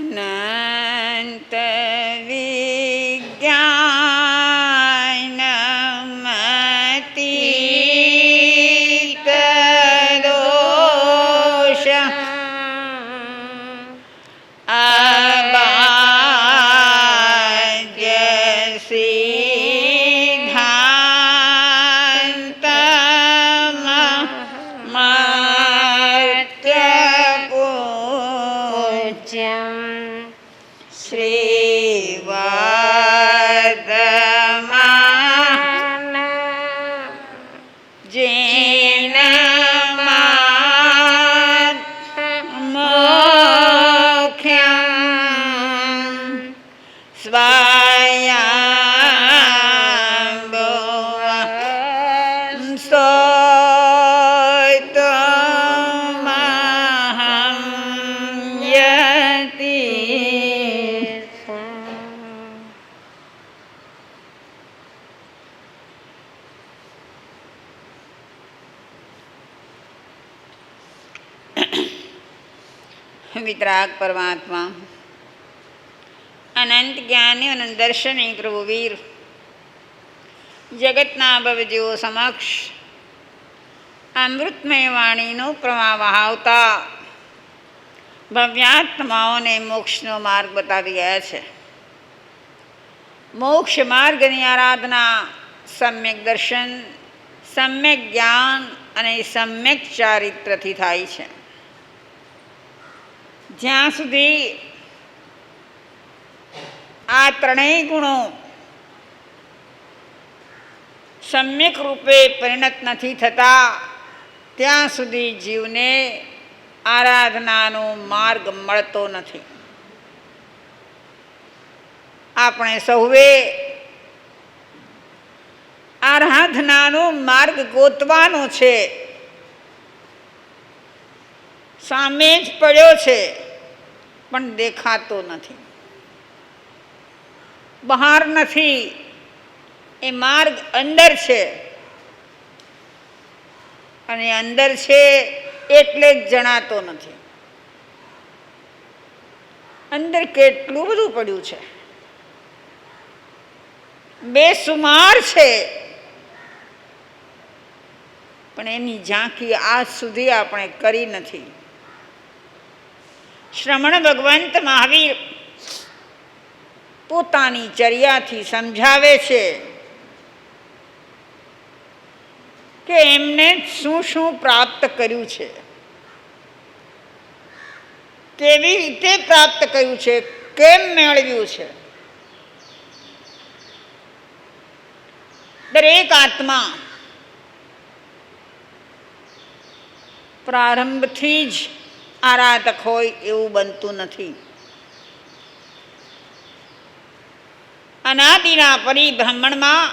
અનંત વિજ્ઞાનમતીત દોષ અબાજ્ય સિદ્ધાંતમ મર્ત્ય પૂજ્યમ શ્રીવર્ધમાન જૈન મોખ્યમ સ્વયંભુવં સ્તોતુમહં યતિ. વિતરાગ પરમાત્મા અનંત જ્ઞાની અનંત દર્શની પ્રભુવીર જગતના ભવજીઓ સમક્ષ અમૃતમય વાણીનો પ્રવાહ વહાવતા ભવ્યાત્માઓને મોક્ષનો માર્ગ બતાવી ગયા છે. મોક્ષ માર્ગની આરાધના સમ્યક દર્શન, સમ્યક જ્ઞાન અને સમ્યક ચારિત્રથી થાય છે. જ્યાં સુધી આ ત્રણેય ગુણો સમ્યક રૂપે પરિણત નથી થતા ત્યાં સુધી જીવને આરાધનાનો માર્ગ મળતો નથી. આપણે સૌએ આરાધનાનો માર્ગ ગોતવાનો છે. સામે જ પડ્યો છે પણ દેખાતો નથી, બહાર નથી. એ માર્ગ અંદર છે અને અંદર છે એટલે જ જણાતો નથી. અંદર કેટલું બધું પડ્યું છે, બેસુમાર છે, પણ એની ઝાંખી આજ સુધી આપણે કરી નથી. શ્રમણ ભગવંત મહાવીર પોતાની ચર્યાથી સમજાવે છે કે એમને શું શું પ્રાપ્ત કર્યું છે, કેવી રીતે પ્રાપ્ત કર્યું છે, કેમ મેળવ્યું છે. દરેક આત્મા પ્રારંભથી જ આરાધક હોય એવું બનતું નથી. અનાદિના પરિભ્રમણમાં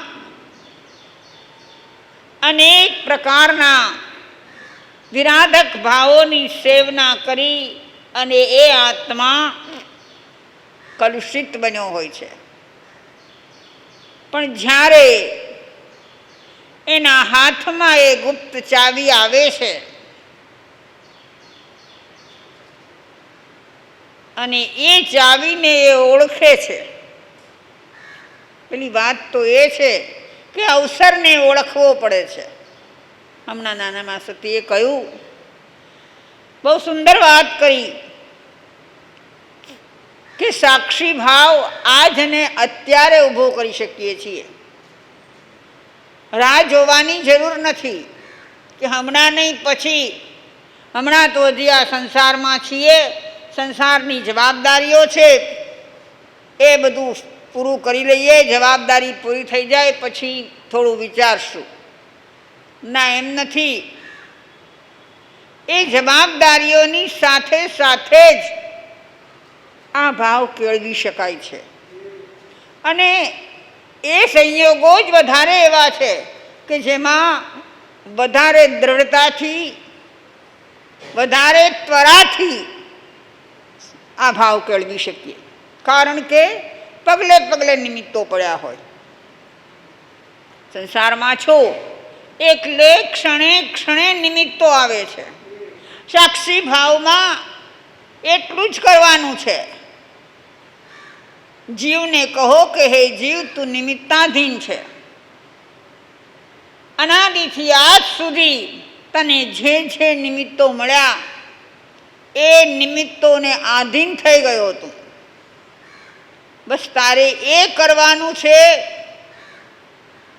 અનેક પ્રકારના વિરાધક ભાવોની સેવના કરી અને એ આત્મા કલુષિત બન્યો હોય છે. પણ જ્યારે એના હાથમાં એ ગુપ્ત ચાવી આવે છે અને એ ચાવીને એ ઓળખે છે. પેલી વાત તો એ છે કે અવસરને ઓળખવો પડે છે. હમણાં નાના માસતીએ કહ્યું, બહુ સુંદર વાત કરી કે સાક્ષી ભાવ આજ અને અત્યારે ઊભો કરી શકીએ છીએ. રાહ જોવાની જરૂર નથી કે હમણાં નહીં પછી. હમણાં તો હજી આ સંસારમાં છીએ, સંસારની જવાબદારીઓ છે, એ બધું પૂરું કરી લઈએ, જવાબદારી પૂરી થઈ જાય પછી થોડું વિચારશું. ના, એમ નથી. એ જવાબદારીઓની સાથે સાથે જ આ ભાવ કેળવી શકાય છે. અને એ સંયોગો જ વધારે એવા છે કે જેમાં વધારે દ્રઢતાથી, વધારે ત્વરાથી આ ભાવ કેળવી શકીએ. કારણ કે પગલે પગલે નિમિત્તો પડ્યા હોય. સંસારમાં છો એટલે ક્ષણે ક્ષણે નિમિત્તો આવે છે. સાક્ષી ભાવમાં એટલું જ કરવાનું છે જીવને કહો કે હે જીવ, તું નિમિત્તાધીન છે. અનાદિથી આજ સુધી તને જે જે નિમિત્તો મળ્યા એ નિમિત્તોને આધીન થઈ ગયો તું. બસ તારે એ કરવાનું છે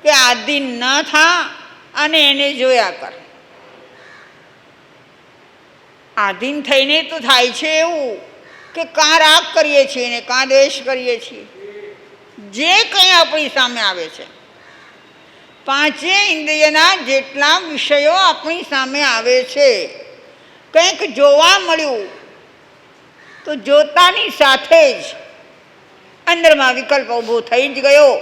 કે આધીન ન થા અને એને જોયા કર. આધીન થઈને તો થાય છે એવું કે કાં રાગ કરીએ છીએ ને કાં દ્વેષ કરીએ છીએ. જે કંઈ આપણી સામે આવે છે, પાંચે ઇન્દ્રિયના જેટલા વિષયો આપણી સામે આવે છે, કંઈક જોવા મળ્યું તો જોતાની સાથે જ અંદરમાં વિકલ્પ ઊભો થઈ જ ગયો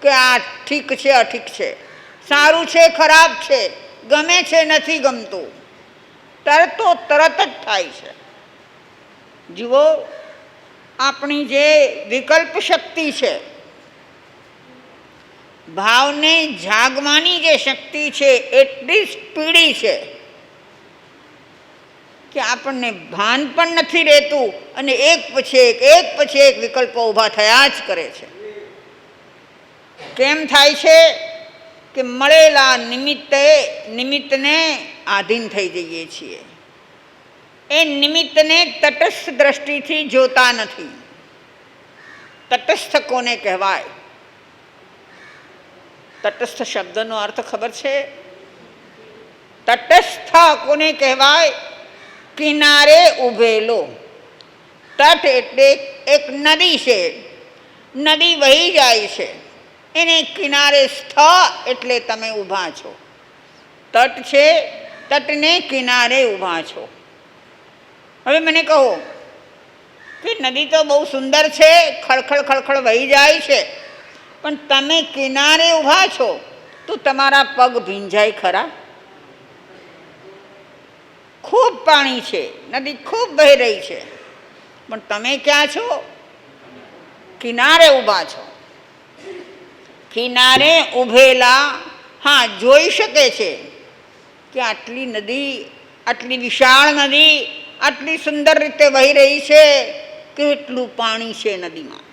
કે આ ઠીક છે, અઠીક છે, સારું છે, ખરાબ છે, ગમે છે, નથી ગમતું, તરત જ થાય છે. જુઓ, આપણી જે વિકલ્પ શક્તિ છે, ભાવને જાગવાની જે શક્તિ છે, એટલી સ્પીડી છે કે આપણને ભાન પણ નથી રહેતું અને એક પછી એક વિકલ્પો ઊભા થયા જ કરે છે. કેમ થાય છે કે મળેલા નિમિત્તને આધીન થઈ જઈએ છીએ. એ નિમિત્તને તટસ્થ દ્રષ્ટિથી જોતા નથી. તટસ્થ કોને કહેવાય? તટસ્થ શબ્દનો અર્થ ખબર છે? તટસ્થ કોને કહેવાય? કિનારે ઊભેલો. તટ એટલે એક નદી છે, નદી વહી જાય છે, એને કિનારે સ્થ એટલે તમે ઊભા છો. તટ છે, તટને કિનારે ઊભા છો. હવે મને કહો કે નદી તો બહુ સુંદર છે, ખળખળ ખળખળ વહી જાય છે, પણ તમે કિનારે ઊભા છો તો તમારા પગ ભીંજાય ખરા? ખૂબ પાણી છે, નદી ખૂબ વહી રહી છે, પણ તમે ક્યાં છો? કિનારે ઊભા છો. કિનારે ઊભેલા હા જોઈ શકે છે કે આટલી નદી, આટલી વિશાળ નદી આટલી સુંદર રીતે વહી રહી છે, કેટલું પાણી છે નદીમાં,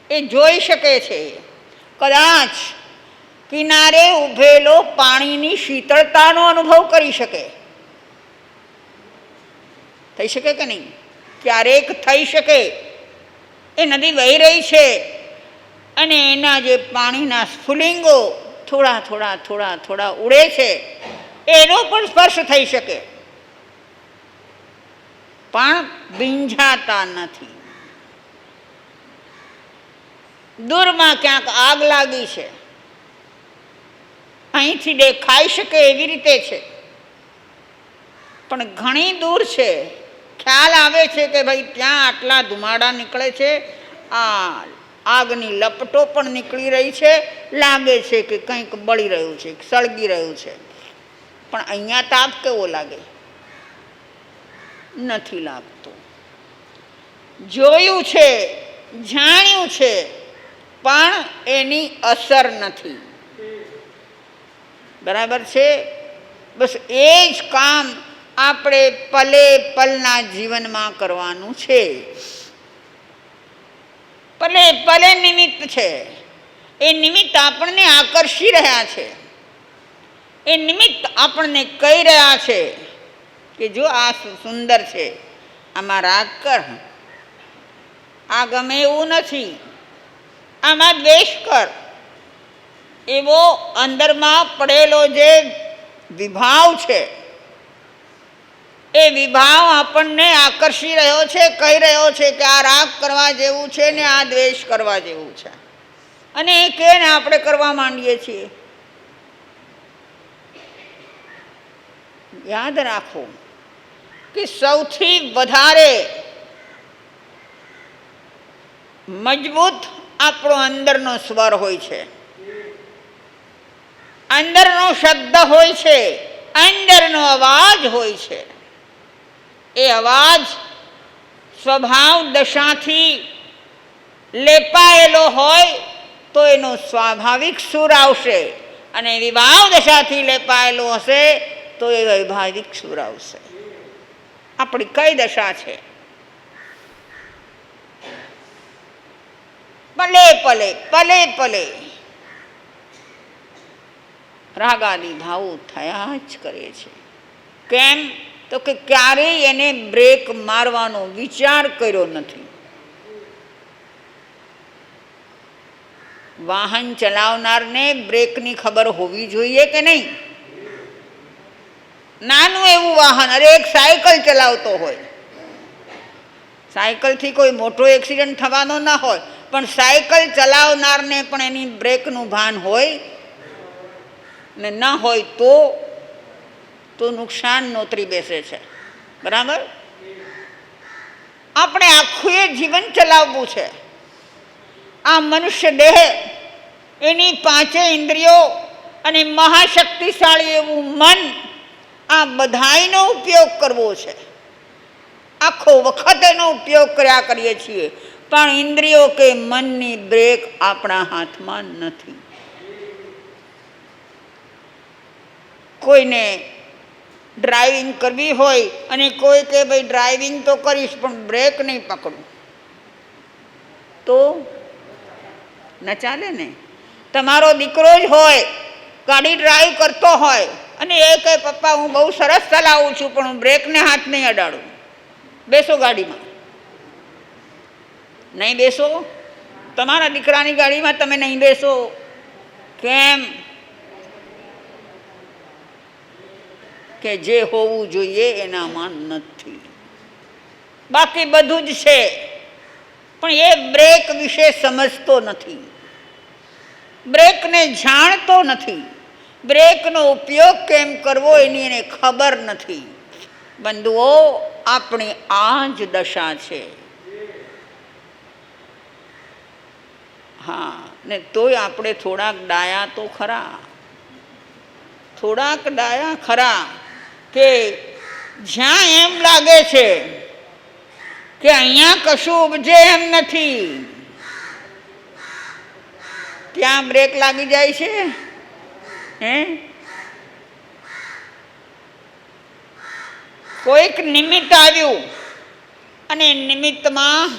એ જોઈ શકે છે. કદાચ કિનારે ઊભેલો પાણીની શીતળતાનો અનુભવ કરી શકે. થઈ શકે કે નહીં? ક્યારેક થઈ શકે. એ નદી વહી રહી છે અને એના જે પાણીના સ્ફુલિંગો થોડા થોડા થોડા થોડા ઉડે છે, એનો પણ સ્પર્શ થઈ શકે, પણ ભીંજાતા નથી. દૂરમાં ક્યાંક આગ લાગી છે, અહીંથી દેખાઈ શકે એવી રીતે છે, પણ ઘણી દૂર છે. ખ્યાલ આવે છે કે ભાઈ ત્યાં આટલા ધુમાડા નીકળે છે, આ આગની લપટો પણ નીકળી રહી છે, લાગે છે કે કંઈક બળી રહ્યું છે, સળગી રહ્યું છે, પણ અહીંયા તાપ કેવો લાગે? નથી લાગતો. જોયું છે, જાણ્યું છે, પણ એની અસર નથી. બરાબર છે? બસ એ જ કામ આપણે પલે પલના જીવનમાં કરવાનું છે. પલે પલે નિમિત્ત છે, એ નિમિત્ત આપણને આકર્ષી રહ્યા છે, એ નિમિત્ત આપણને કહી રહ્યા છે કે જો આ સુંદર છે, આમાં રાગ કર, આ ગમે એવું નથી, આમાં દ્વેષ કર. એવો અંદરમાં પડેલો જે વિભાવ છે, એ વિભાવ આપણને આકર્ષી રહ્યો છે, કહી રહ્યો છે કે આ રાગ કરવા જેવું છે ને આ દ્વેષ કરવા જેવું છે, અને એ કે ને આપણે કરવા માંડીએ છીએ. યાદ રાખો કે સૌથી વધારે મજબૂત આપણો અંદરનો સ્વર હોય છે, અંદરનો શબ્દ હોય છે, અંદરનો અવાજ હોય છે. એ અવાજ સ્વભાવ દશાથી લેપાયેલો હોય તો એનો સ્વાભાવિક સૂર આવશે, અને વિભાવ દશાથી લેપાયેલો હશે તો એ વૈભાવિક સૂર આવશે. આપણી કઈ દશા છે? પલે પલે પલે પલે રાગાદી ભાવો થયા જ કરે છે. કેમ? તો કે ક્યારેય એને બ્રેક મારવાનો વિચાર કર્યો નથી. વાહન ચલાવનારને બ્રેકની ખબર હોવી જોઈએ કે નહીં? નાનું એવું વાહન, અરે એક સાયકલ ચલાવતો હોય, સાયકલથી કોઈ મોટો એક્સિડન્ટ થવાનો ના હોય, પણ સાયકલ ચલાવનારને પણ એની બ્રેકનું ભાન હોય ને ન હોય તો નુકસાન નોતરી બેસે છે. બરાબર? આપણે આખું એ જીવન ચલાવવું છે. આ મનુષ્ય દેહ, એની પાંચે ઇન્દ્રિયો અને મહાશક્તિશાળી એવું મન, આ બધાયનો ઉપયોગ કરવો છે. આખો વખત એનો ઉપયોગ કર્યા કરીએ છીએ, પણ ઇન્દ્રિયો કે મનની બ્રેક આપણા હાથમાં નથી. કોઈને ડ્રાઇવિંગ કરવી હોય અને કોઈ કે ભાઈ ડ્રાઇવિંગ તો કરીશ પણ બ્રેક નહીં પકડું, તો ન ચાલે ને. તમારો દીકરો જ હોય, ગાડી ડ્રાઈવ કરતો હોય અને એ કહે પપ્પા હું બહુ સરસ ચલાવું છું પણ હું બ્રેકને હાથ નહીં અડાડું, બેસો ગાડીમાં. નહીં બેસો? તમારા દીકરાની ગાડીમાં તમે નહીં બેસો. કેમ? કે જે હોવું જોઈએ એનામાં નથી. બાકી બધું જ છે, પણ એ બ્રેક વિશે સમજતો નથી, બ્રેકને જાણતો નથી, બ્રેકનો ઉપયોગ કેમ કરવો એની એને ખબર નથી. બંધુઓ, આપણી આ જ દશા છે. હા, ને તોય આપણે થોડાક ડાયા તો ખરા, થોડાક ડાયા ખરા કે જ્યાં એમ લાગે છે કે અહીંયા કશું ઉપજે એમ નથી, ત્યાં બ્રેક લાગી જાય છે. કોઈક નિમિત્ત આવ્યું અને નિમિત્તમાં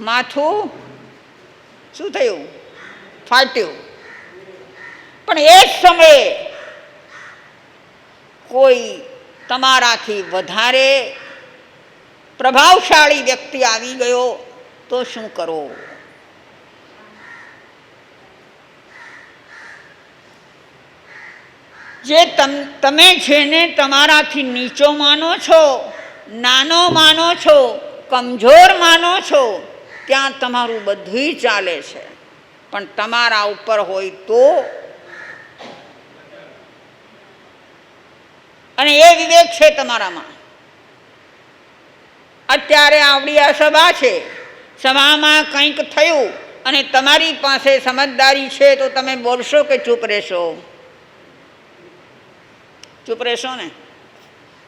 માથું શું થયું? ફાટ્યું. પણ એ જ સમયે કોઈ તમારાથી વધારે પ્રભાવશાળી વ્યક્તિ આવી ગયો તો શું કરો? જે તમે જેને તમારાથી નીચો માનો છો, નાનો માનો છો, કમજોર માનો છો, ત્યાં તમારું બધું ચાલે છે. પણ તમારા ઉપર હોય તો, અને એ વિવેક છે તમારામાં. અત્યારે આવડી આ સભા છે, સભામાં કંઈક થયું અને તમારી પાસે સમજદારી છે તો તમે બોલશો કે ચૂપ રહેશો? ચૂપ રહેશો ને.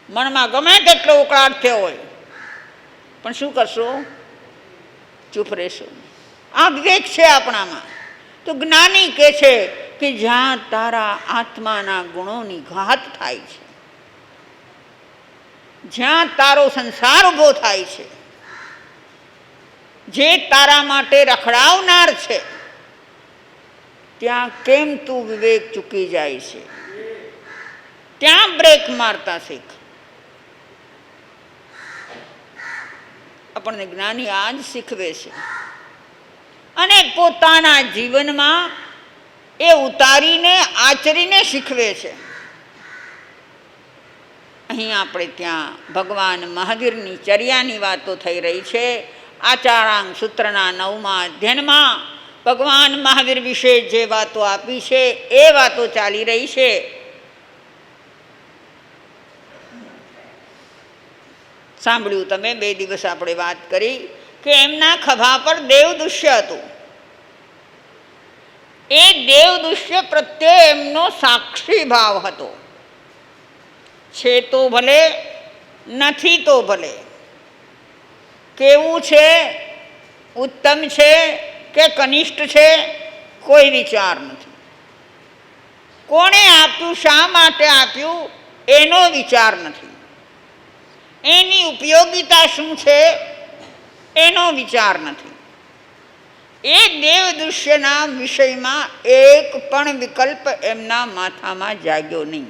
મનમાં ગમે તેટલો ઉકળાટ થયો હોય પણ શું કરશો? ચૂપ રહેશો. આ વિવેક છે આપણામાં. તો જ્ઞાની કહે છે કે જ્યાં તારા આત્માના ગુણોની ઘાત થાય છે, જ્યાં તારો સંસાર ઊભો થાય છે, જે તારા માટે રખડાવનાર છે, ત્યાં કેમ તું વિવેક ચૂકી જાય છે? ત્યાં બ્રેક મારતા શીખ. આપણને જ્ઞાની આ જ શીખવે છે અને પોતાના જીવનમાં એ ઉતારીને આચરીને શીખવે છે. અહીં આપણે ત્યાં ભગવાન મહાવીરની ચર્યાની વાતો થઈ રહી છે. આચારાંગ સૂત્રના 9મા અધ્યયનમાં ભગવાન મહાવીર વિશે જે વાતો આપી છે એ વાતો ચાલી રહી છે. સાંભળ્યું તમે? 2 દિવસ આપણે વાત કરી કે એમના ખભા પર દેવદુષ્ય હતું. એ દેવદુષ્ય પ્રત્યે એમનો સાક્ષી ભાવ હતો. છે તો ભલે, નથી તો ભલે. કેવું છે? ઉત્તમ છે કે કનિષ્ઠ છે? કોઈ વિચાર નથી. કોણે આપ્યું, શા માટે આપ્યું એનો વિચાર નથી. એની ઉપયોગિતા શું છે એનો વિચાર નથી. એ દેવ દૃશ્યના વિષયમાં એક પણ વિકલ્પ એમના માથામાં જાગ્યો નહીં.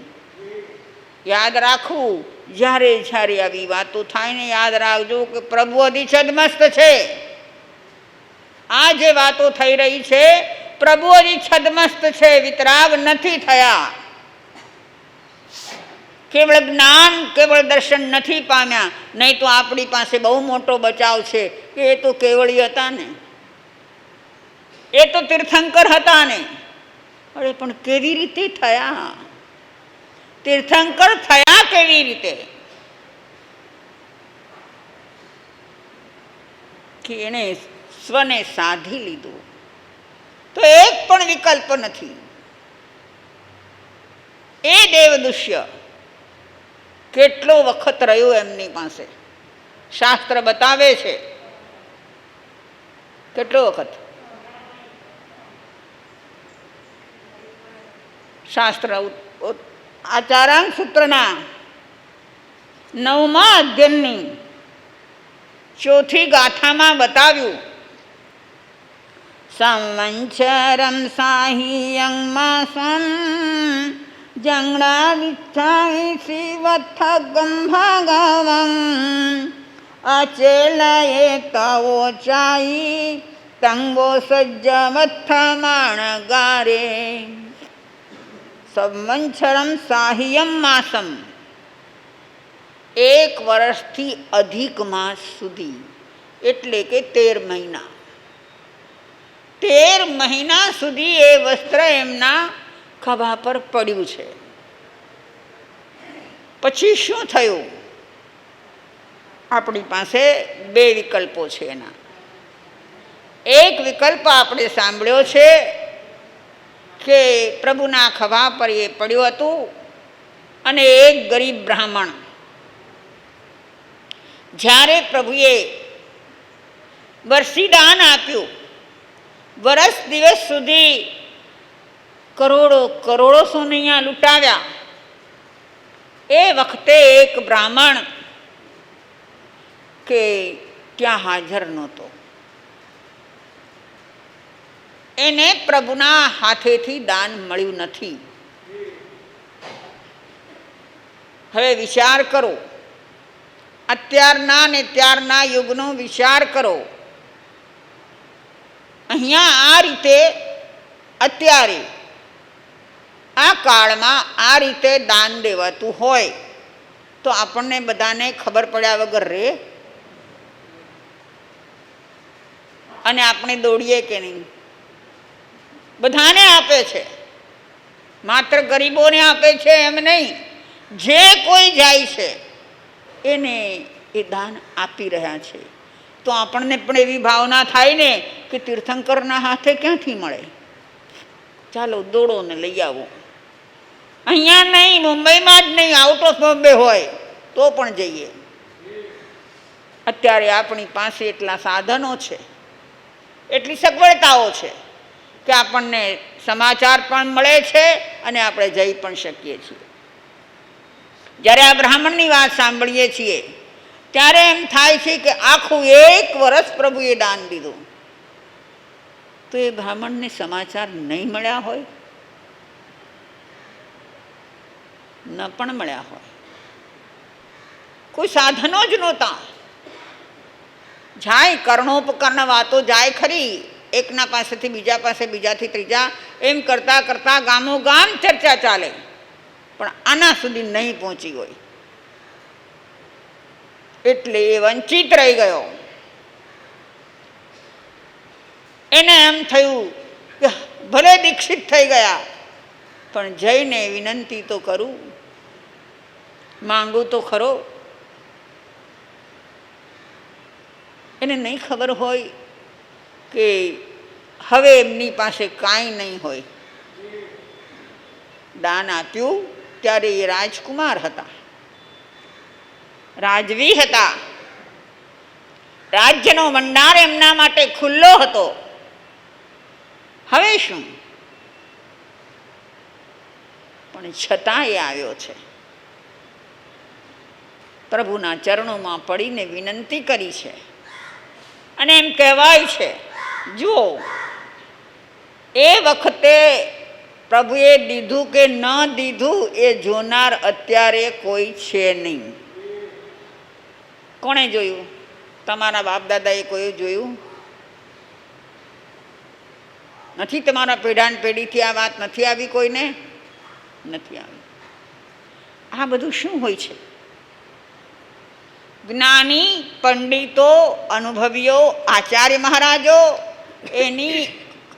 યાદ રાખવું, જ્યારે જ્યારે આવી વાતો થાય ને યાદ રાખજો કે પ્રભુ અધિછદમસ્ત છે. આ જે વાતો થઈ રહી છે પ્રભુ અધિછદમસ્ત છે, વિતરાગ નથી થયા. કેવળ જ્ઞાન કેવળ દર્શન નથી પામ્યા, નહીં તો આપણી પાસે બહુ મોટો બચાવ છે કે એ તો કેવળી હતા ને, એ તો તીર્થંકર હતા ને. અરે પણ કેવી રીતે થયા? તીર્થંકર થયા કેવી રીતે? કે એણે સ્વને સાધી લીધું, તો એક પણ વિકલ્પ નથી. એ દેવ દૃશ્ય કેટલો વખત રહ્યો એમની પાસે, શાસ્ત્ર બતાવે છે. કેટલો વખત? શાસ્ત્ર આચારાંગ સૂત્રના 9મા અધ્યયનની 4થી ગાથામાં બતાવ્યું. સંવત્સરમ સાહિયં માસં જંગડા વિચ્છાય શ્રીવત્થગમ ભગવં અચેલયે તવોચાઈ તંગો સજ્જવત્થમાણ ગારે. સંવત્સરમ સાહિયમ માસમ, 1 વર્ષથી અધિક માસ સુધી, એટલે કે 13 મહિના. 13 મહિના સુધી એ વસ્ત્ર એમના ખભા પર પડ્યું છે. પછી શું થયું? આપણી પાસે 2 વિકલ્પો છે એના. એક વિકલ્પ આપણે સાંભળ્યો છે કે પ્રભુના ખભા પર એ પડ્યું હતું, અને એક ગરીબ બ્રાહ્મણ જ્યારે પ્રભુએ વર્ષીદાન આપ્યું, વર્ષ દિવસ સુધી કરોડો કરોડો સોનૈયા લૂંટાવ્યા, એ વખતે એક બ્રાહ્મણ કે ત્યાં હાજર નહોતો. એને પ્રભુના હાથેથી દાન મળ્યું નથી. હવે વિચાર કરો, અત્યારના ને ત્યારના યુગનો વિચાર કરો. અહીંયા આ રીતે અત્યારે આ કાળમાં આ રીતે દાન દેવાતું હોય તો આપણને બધાને ખબર પડ્યા વગર રે? અને આપણે દોડીએ કે નહીં? બધાને આપે છે, માત્ર ગરીબોને આપે છે એમ નહીં. જે કોઈ જાય છે એને એ દાન આપી રહ્યા છે. તો આપણને પણ એવી ભાવના થાય ને કે તીર્થંકરના હાથે ક્યાંથી મળે, ચાલો દોડો ને લઈ આવો. અહીંયા નહીં, મુંબઈમાં જ નહીં, આઉટ ઓફ બોમ્બે હોય તો પણ જઈએ. અત્યારે આપણી પાસે એટલા સાધનો છે, એટલી સગવડતાઓ છે કે આપણને સમાચાર પણ મળે છે અને આપણે જઈ પણ શકીએ છીએ. જ્યારે આ બ્રાહ્મણની વાત સાંભળીએ છીએ ત્યારે એમ થાય છે કે આખું 1 વર્ષ પ્રભુએ દાન દીધું, તો એ બ્રાહ્મણને સમાચાર નહીં મળ્યા હોય? ન પણ મળ્યા હોય. કોઈ સાધનો જ નહોતા. જાય કર્ણોપકર્ણ વાતો જાય ખરી, એકના પાસેથી બીજા પાસે, બીજાથી ત્રીજા, એમ કરતાં કરતાં ગામો ગામ ચર્ચા ચાલે, પણ આના સુધી નહીં પહોંચી હોય. એટલે એ વંચિત રહી ગયો. એને એમ થયું કે ભલે દીક્ષિત થઈ ગયા પણ જઈને વિનંતી તો કરું, માંગું તો ખરો. એને નહીં ખબર હોય કે હવે એમની પાસે કાંઈ નહીં હોય. દાન આપ્યું ત્યારે એ રાજકુમાર હતા, રાજવી હતા, રાજ્યનો ભંડાર એમના માટે ખુલ્લો હતો. હવે શું? પણ છતાં એ આવ્યો છે, પ્રભુના ચરણોમાં પડીને વિનંતી કરી છે અને એમ કહેવાય છે, જો એ વખતે પ્રભુએ દીધું કે ન દીધું એ જોનાર અત્યારે કોઈ છે નહીં. કોણે જોયું? તમારા બાપ દાદાએ કોઈ જોયું નથી? તમારા પેઢાન પેઢીથી આ વાત નથી આવી? કોઈને નથી આવી. આ બધું શું હોય છે? જ્ઞાની પંડિતો, અનુભવીઓ, આચાર્ય મહારાજો, એની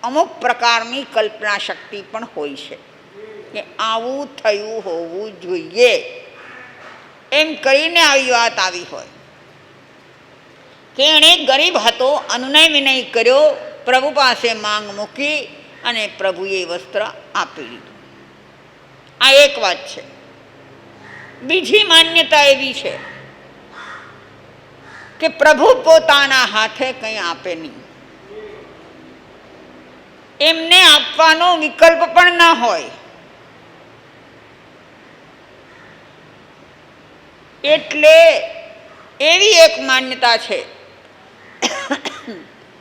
અમુક પ્રકારની કલ્પના શક્તિ પણ હોય છે કે આવું થયું હોવું જોઈએ, એમ કરીને આવી વાત આવી હોય કે એણે ગરીબ હતો, અનુનય વિનય કર્યો, પ્રભુ પાસે માંગ મૂકી અને પ્રભુએ વસ્ત્ર આપી દીધું. આ એક વાત છે. બીજી માન્યતા એવી છે કે પ્રભુ પોતાના હાથે કંઈ આપે નહીં, એમને આપવાનો વિકલ્પ પણ ન હોય. એટલે એવી એક માન્યતા છે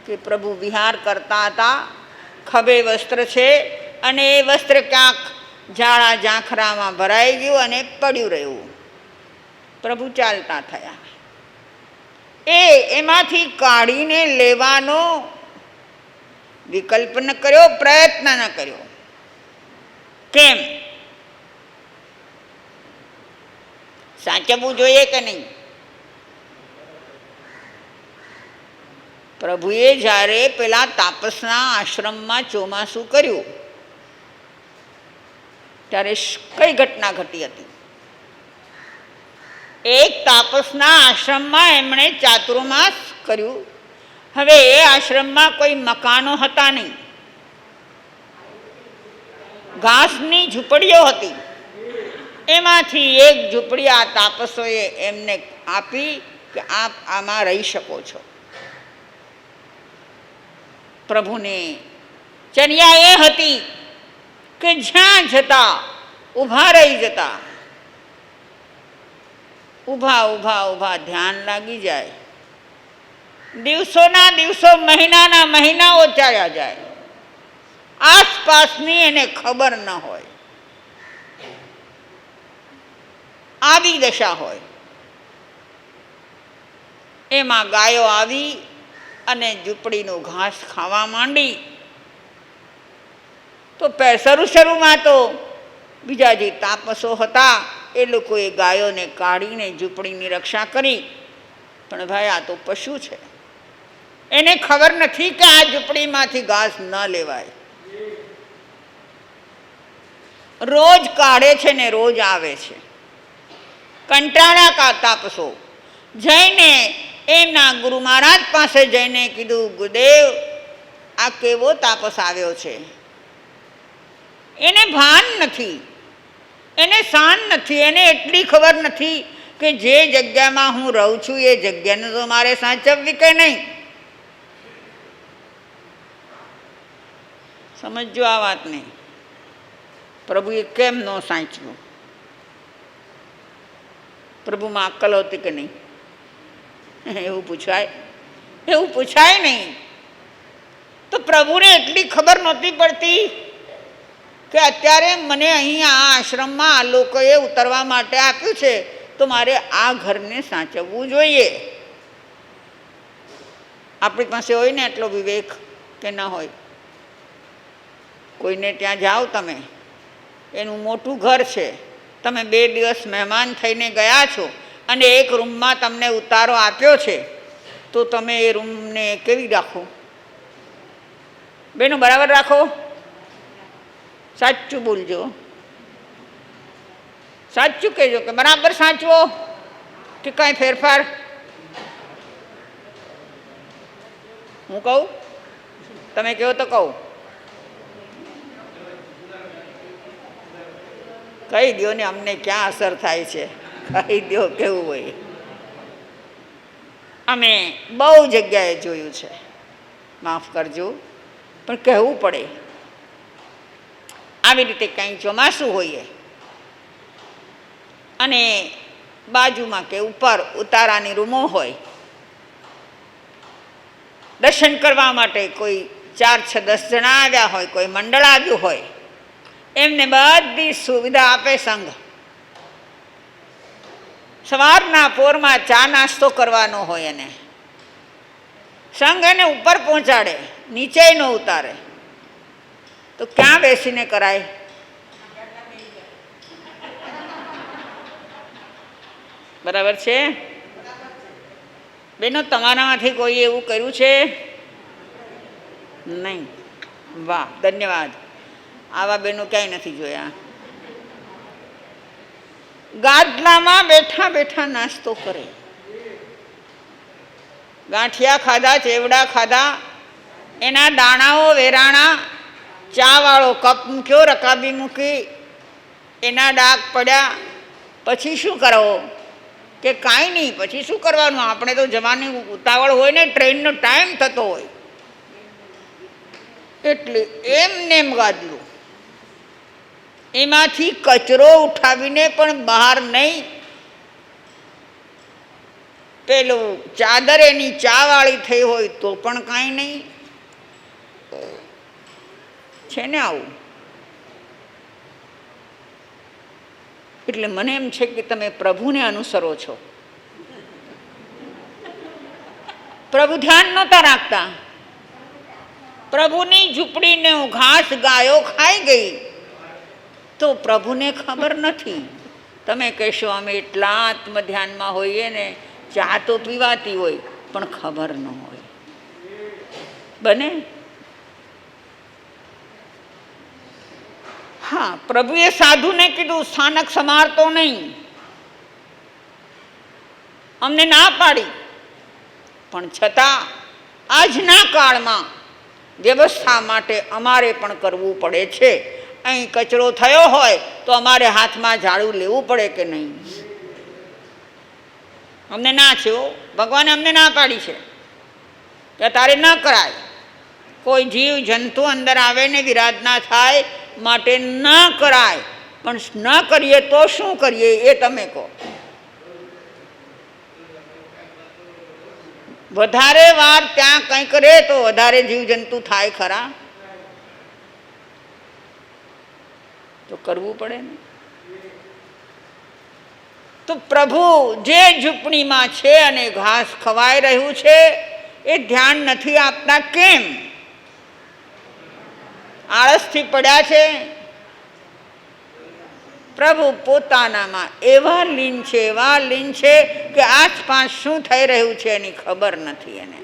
કે પ્રભુ વિહાર કરતા હતા, ખભે વસ્ત્ર છે અને એ વસ્ત્ર ક્યાંક ઝાડા ઝાંખરામાં ભરાઈ ગયું અને પડ્યું રહ્યું. પ્રભુ ચાલતા થયા. એમાંથી કાઢીને લેવાનો વિકલ્પ ન કર્યો, પ્રયત્ન ન કર્યો. કેમ? સાચવવું જોઈએ કે નહીં? પ્રભુએ જ્યારે પેલા તાપસના આશ્રમમાં ચોમાસું કર્યું ત્યારે કઈ ઘટના ઘટી હતી? એક તાપસના આશ્રમમાં એમણે ચાતુર્માસ કર્યું. હવે એ આશ્રમમાં કોઈ મકાનો હતા નહીં, ઘાસની ઝૂંપડીઓ હતી. એમાંથી એક ઝૂંપડી આ તાપસોએ એમને આપી કે આપ આમાં રહી શકો છો. પ્રભુને ચર્યા એ હતી કે જ્યાં જતા ઊભા રહી જતા, ઊભા ઊભા ઊભા ધ્યાન લાગી જાય. દિવસોના દિવસો, મહિનાના મહિનાઓ ચાલ્યા જાય, આસપાસની એને ખબર ન હોય. આવી દશા હોય. એમાં ગાયો આવી અને ઝૂંપડીનું ઘાસ ખાવા માંડી. તો શરૂમાં તો બીજા જે તાપસો હતા એ લોકોએ ગાયોને કાઢીને ઝૂંપડીની રક્ષા કરી. પણ ભાઈ, આ તો પશુ છે, એને ખબર નથી કે આ ઝૂંપડીમાંથી ઘાસ ન લેવાય. રોજ કાઢે છે ને રોજ આવે છે. કંટાળા તાપસો જઈને એમના ગુરુ મહારાજ પાસે જઈને કીધું, ગુરુદેવ, આ કેવો તાપસ આવ્યો છે. એને ભાન નથી, એને શાન નથી, એને એટલી ખબર નથી કે જે જગ્યામાં હું રહું છું એ જગ્યાને તો મારે સાચવવી કે નહીં. સમજો આ વાતને. પ્રભુએ કેમ ન સાચવ્યું? પ્રભુમાં અક્કલ હતી કે નહીં? એવું પૂછાય? એવું પૂછાય નહીં. તો પ્રભુને એટલી ખબર નહોતી પડતી કે અત્યારે મને અહીં આ આશ્રમમાં આ લોકોએ ઉતરવા માટે આપ્યું છે, તો મારે આ ઘરને સાચવવું જોઈએ. આપણી પાસે હોય ને એટલો વિવેક કે ન હોય? કોઈને ત્યાં જાઓ તમે, એનું મોટું ઘર છે, તમે 2 દિવસ મહેમાન થઈને ગયા છો અને એક રૂમમાં તમને ઉતારો આપ્યો છે, તો તમે એ રૂમને કેવી રાખો? બેનો બરાબર રાખો? સાચું બોલજો, સાચું કહેજો કે બરાબર સાચવો કે કાંઈ ફેરફાર? હું કહું? તમે કહો તો કહું. કહી દો ને, અમને ક્યાં અસર થાય છે, કહી દો કેવું હોય. અમે બહુ જગ્યાએ જોયું છે, માફ કરજો પણ કહેવું પડે. આવી રીતે કંઈ ચોમાસું હોય અને બાજુમાં કે ઉપર ઉતારાની રૂમો હોય, દર્શન કરવા માટે કોઈ 4, 6, 10 જણા આવ્યા હોય, કોઈ મંડળ આવ્યું હોય, એમને બધી સુવિધા આપે સંઘ. સવારના પોરમાં ચા નાસ્તો કરવાનો હોય એને સંઘ એને ઉપર પહોંચાડે, નીચે ન ઉતારે. તો ક્યાં બેસીને કરાય? બરાબર છે બેનો? તમારામાંથી કોઈ એવું કર્યું છે? નહીં. વાહ, ધન્યવાદ. આવા બેનો ક્યાંય નથી જોયા. ગાદલામાં બેઠા બેઠા નાસ્તો કરે. ગાંઠિયા ખાધા, ચેવડા ખાધા, એના દાણાઓ વેરાણા, ચા વાળો કપ મૂક્યો, રકાબી મૂકી, એના ડાઘ પડ્યા. પછી શું કરવો? કે કાંઈ નહીં, પછી શું કરવાનું? આપણે તો જવાની ઉતાવળ હોય ને, ટ્રેનનો ટાઈમ થતો હોય એટલે એમને એમ ગાદલું, એમાંથી કચરો ઉઠાવીને પણ બહાર નહીં. પેલું ચાદર એની ચા વાળી થઈ હોય તો પણ કાંઈ નહીં. છે ને આવું? એટલે મને એમ છે કે તમે પ્રભુને અનુસરો છો. પ્રભુ ધ્યાન નહોતા રાખતા. પ્રભુની ઝૂંપડીને ઘાસ ગાયો ખાઈ ગઈ તો પ્રભુને ખબર નથી. તમે કહેશો અમે એટલા આત્મધ્યાનમાં હોઈએ ને, ચા તો પીવાતી હોય પણ ખબર ન હોય. બને? હા, પ્રભુએ સાધુને કીધું સ્થાનક સમારતો નહીં, અમને ના પાડી. પણ છતાં આજના કાળમાં વ્યવસ્થા માટે અમારે પણ કરવું પડે છે. અહીં કચરો થયો હોય તો અમારે હાથમાં ઝાડુ લેવું પડે કે નહીં? અમને ના છે, ભગવાને અમને ના પાડી છે કે તારે ન કરાય. કોઈ જીવ જંતુ અંદર આવે ને વિરાધના થાય માટે ન કરાય. પણ ન કરીએ તો શું કરીએ એ તમે કહો. વધારે વાર ત્યાં કંઈક રહે તો વધારે જીવજંતુ થાય ખરા? તો કરવું પડે ને. તો પ્રભુ જે ઝૂંપડીમાં છે અને ઘાસ ખવાઈ રહ્યું છે એ ધ્યાન નથી આપતા. કેમ? આળસથી પડ્યા છે. પ્રભુ પોતાનામાં એવા લીન છે, એવા લીન છે કે આસપાસ શું થઈ રહ્યું છે એની ખબર નથી એને.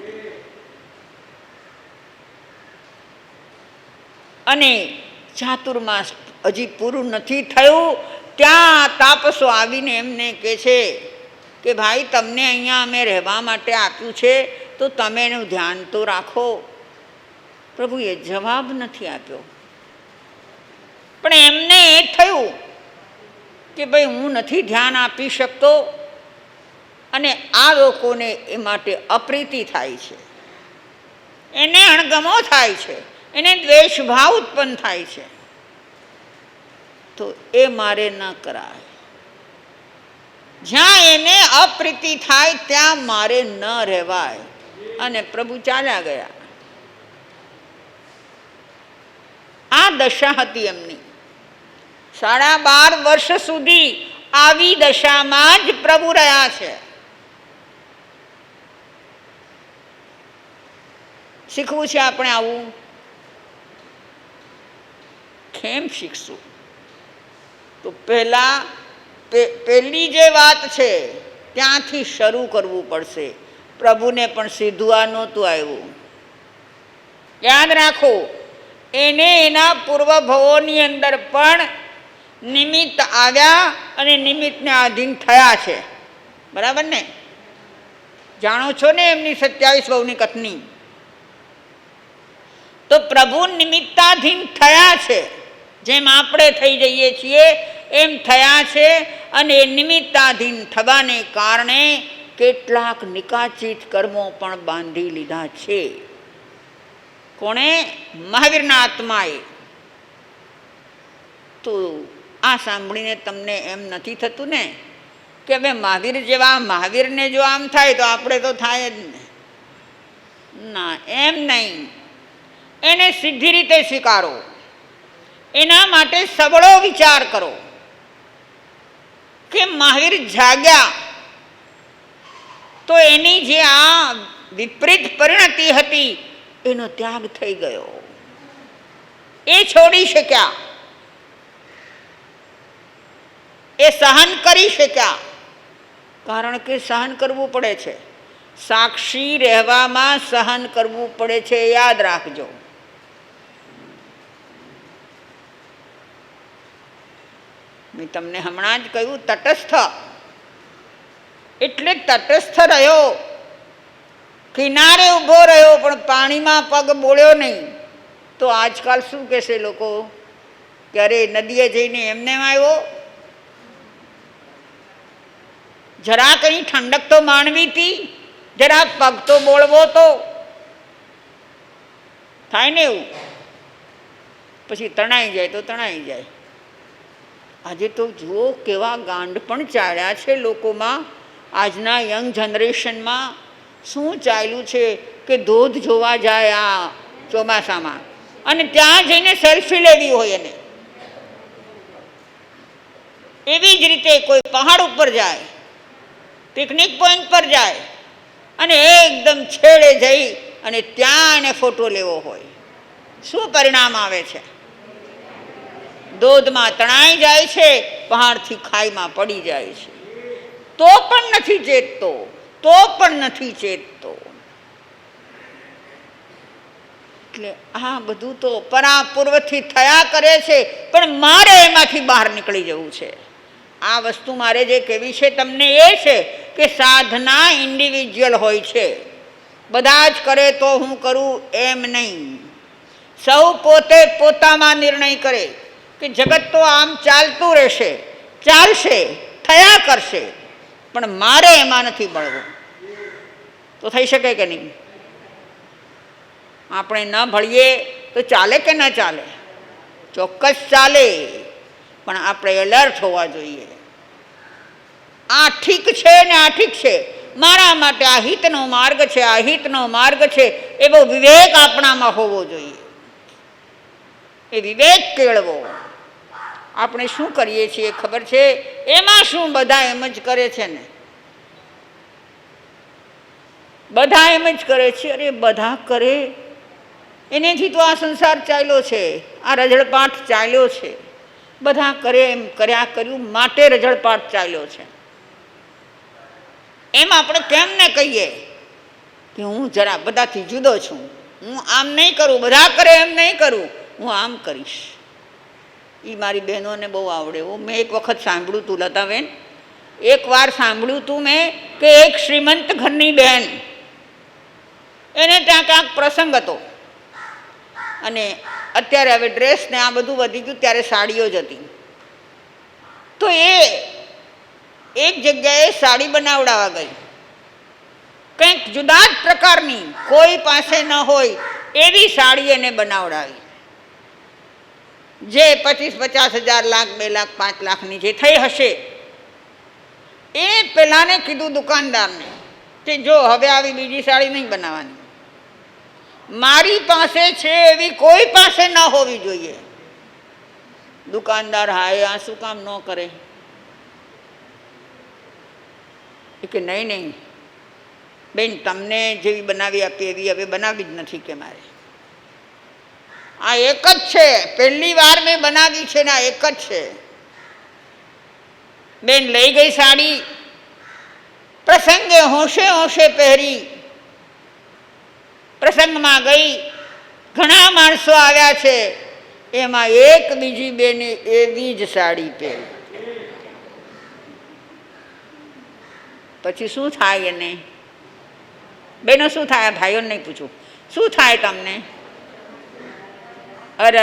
અને ચાતુર્માસ હજી પૂરું નથી થયું ત્યાં તાપસો આવીને એમને કહે છે કે ભાઈ તમને અહીંયા અમે રહેવા માટે આપ્યું છે તો તમે એનું ધ્યાન તો રાખો. પ્રભુએ જવાબ નથી આપ્યો. પણ એમને એ થયું કે ભાઈ હું નથી ધ્યાન આપી શકતો અને આ લોકોને એ માટે અપ્રીતિ થાય છે, એને અણગમો થાય છે, એને દ્વેષભાવ ઉત્પન્ન થાય છે, તો એ મારે ન કરાય. જ્યાં એને અપ્રીતિ થાય ત્યાં મારે ન રહેવાય. અને પ્રભુ ચાલ્યા ગયા. આ દશા હતી એમની. 12.5 વર્ષ સુધી આવી દશામાં જ પ્રભુ રહ્યા છે. શીખવું છે આપણે આવું? કેમ શીખશું? તો પહેલી જે વાત છે ત્યાંથી શરૂ કરવું પડશે. પ્રભુને પણ સીધું આ નહોતું આવ્યું. યાદ રાખો, એને એના પૂર્વભવોની અંદર પણ નિમિત્ત આવ્યા અને નિમિત્તને આધીન થયા છે. બરાબર ને? જાણો છો ને એમની 27 વહુની કથની. તો પ્રભુ નિમિત્તાધીન થયા છે. જેમ આપણે થઈ જઈએ છીએ એમ થયા છે. અને એ નિમિત્તાધીન થવાને કારણે કેટલાક નિકાચિત કર્મો પણ બાંધી લીધા છે. કોણે? મહાવીરના આત્માએ. તો આ સાંભળીને તમને એમ નથી થતું ને કે હવે મહાવીર જેવા મહાવીરને જો આમ થાય તો આપણે તો થાય જ ને. ના, એમ નહીં. એને સીધી રીતે સ્વીકારો. એના માટે સબળો વિચાર કરો કે મહાવીર જાગ્યા તો એની જે આ વિપરીત પરિણતિ હતી એનો ત્યાગ થઈ ગયો. એ છોડી શક્યા, એ સહન કરી શક્યા. કારણ કે સહન કરવું પડે છે. સાક્ષી રહેવામાં સહન કરવું પડે છે, યાદ રાખજો. મેં તમને હમણાં જ કહ્યું તટસ્થ, એટલે તટસ્થ રહ્યો, કિનારે ઊભો રહ્યો, પણ પાણીમાં પગ બોળ્યો નહીં. તો આજકાલ શું કહેશે લોકો કે અરે નદીએ જઈને એમને આવ્યો, જરા કંઈ ઠંડક તો માણવી હતી, જરા પગ તો બોળવો તો થાય ને. એવું પછી તણાઈ જાય તો તણાઈ જાય. આજે તો જુઓ કેવા ગાંડ પણ ચાલ્યા છે લોકોમાં. આજના યંગ જનરેશનમાં શું ચાલ્યું છે કે ધોધ જોવા જાય આ ચોમાસામાં અને ત્યાં જઈને સેલ્ફી લેવી હોય એને. એવી જ રીતે કોઈ પહાડ ઉપર જાય, પિકનિક પોઈન્ટ પર જાય અને એકદમ છેડે જઈ અને ત્યાં એને ફોટો લેવો હોય. શું પરિણામ આવે છે? ધોધમાં તણાઈ જાય છે, પહાડથી ખાઈમાં પડી જાય છે. તો પણ નથી ચેતતો, તો પણ નથી ચેતતો. એટલે આ બધું તો પરાપૂર્વથી થયા કરે છે, પણ મારે એમાંથી બહાર નીકળી જવું છે. આ વસ્તુ મારે જે કહેવી છે તમને એ છે કે સાધના ઇન્ડિવિજ્યુઅલ હોય છે. બધા જ કરે તો હું કરું એમ નહીં. સૌ પોતે પોતામાં નિર્ણય કરે કે જગત તો આમ ચાલતું રહેશે, ચાલશે, થયા કરશે, પણ મારે એમાં નથી ભળવું. તો થઈ શકે કે નહીં? આપણે ન ભળીએ તો ચાલે કે ન ચાલે? ચોક્કસ ચાલે, પણ આપણે એલર્ટ હોવા જોઈએ. આ ઠીક છે ને આ ઠીક છે, મારા માટે આ હિતનો માર્ગ છે, આ હિતનો માર્ગ છે, એવો વિવેક આપણામાં હોવો જોઈએ. એ વિવેક કેળવો. આપણે શું કરીએ છીએ ખબર છે? એમાં શું બધા એમ જ કરે છે ને, બધા એમ જ કરે છે. અરે બધા કરે એનેથી તો આ સંસાર ચાલ્યો છે, આ રઝળપાટ ચાલ્યો છે. બધા કરે એમ કર્યા કર્યું માટે રઝળપાટ ચાલ્યો છે. એમ આપણે કેમ ને કહીએ કે હું જરા બધાથી જુદો છું, હું આમ નહીં કરું, બધા કરે એમ નહીં કરું, હું આમ કરીશ. એ મારી બહેનોને બહુ આવડે. મેં એક વખત સાંભળ્યું હતું લતાબેન, એક વાર સાંભળ્યું હતું મેં કે એક શ્રીમંત ઘરની બહેન, એને ત્યાં ક્યાંક પ્રસંગ હતો અને અત્યારે હવે ડ્રેસ ને આ બધું વધી ગયું, ત્યારે સાડીઓ જ હતી. તો એ એક જગ્યાએ સાડી બનાવડાવવા ગઈ, કંઈક જુદા જ પ્રકારની, કોઈ પાસે ન હોય એવી સાડી એને બનાવડાવી, જે 25-50 હજાર, લાખ, 2 લાખ, 5 લાખની જે થઈ હશે. એ પેલાને કીધું દુકાનદારને કે જો હવે આવી બીજી સાડી નહીં બનાવવાની, મારી પાસે છે એવી કોઈ પાસે ન હોવી જોઈએ. દુકાનદાર હાય આ શું કામ ન કરે? કે નહીં નહીં બેન, તમને જેવી બનાવી આપી એવી હવે બનાવી જ નથી કે મારે. આ એક જ છે, પહેલી વાર મેં બનાવી છે ને આ એક જ છે. બેન લઈ ગઈ સાડી, પ્રસંગે હોંશે હોંશે પહેરી, પ્રસંગમાં ગઈ, ઘણા માણસો આવ્યા છે, એમાં એક બીજી બેને એવી જ સાડી પહેરી. પછી શું થાય એને? બેનો શું થાય? ભાઈઓને નહીં પૂછું, શું થાય તમને? અરે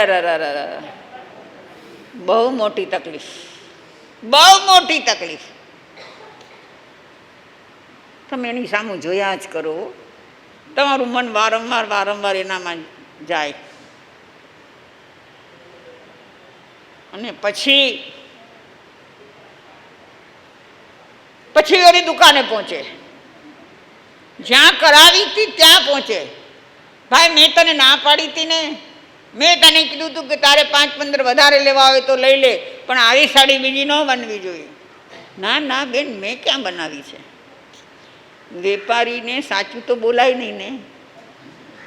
બહુ મોટી તકલીફ, બહુ મોટી તકલીફ. તમે એની સામે જોયા જ કરો, તમારું મન વારંવાર વારંવાર એનામાં જાય. અને પછી એની દુકાને પહોંચે, જ્યાં કરાવી હતી ત્યાં પહોંચે. ભાઈ મેં તને ના પાડી હતી ને, મેં તને કીધું હતું કે તારે 5-15 વધારે લેવા હોય તો લઈ લે, પણ આવી સાડી બીજી ન બનવી જોઈએ. ના ના બેન, મેં ક્યાં બનાવી છે. વેપારીને સાચું તો બોલાય નહીં ને,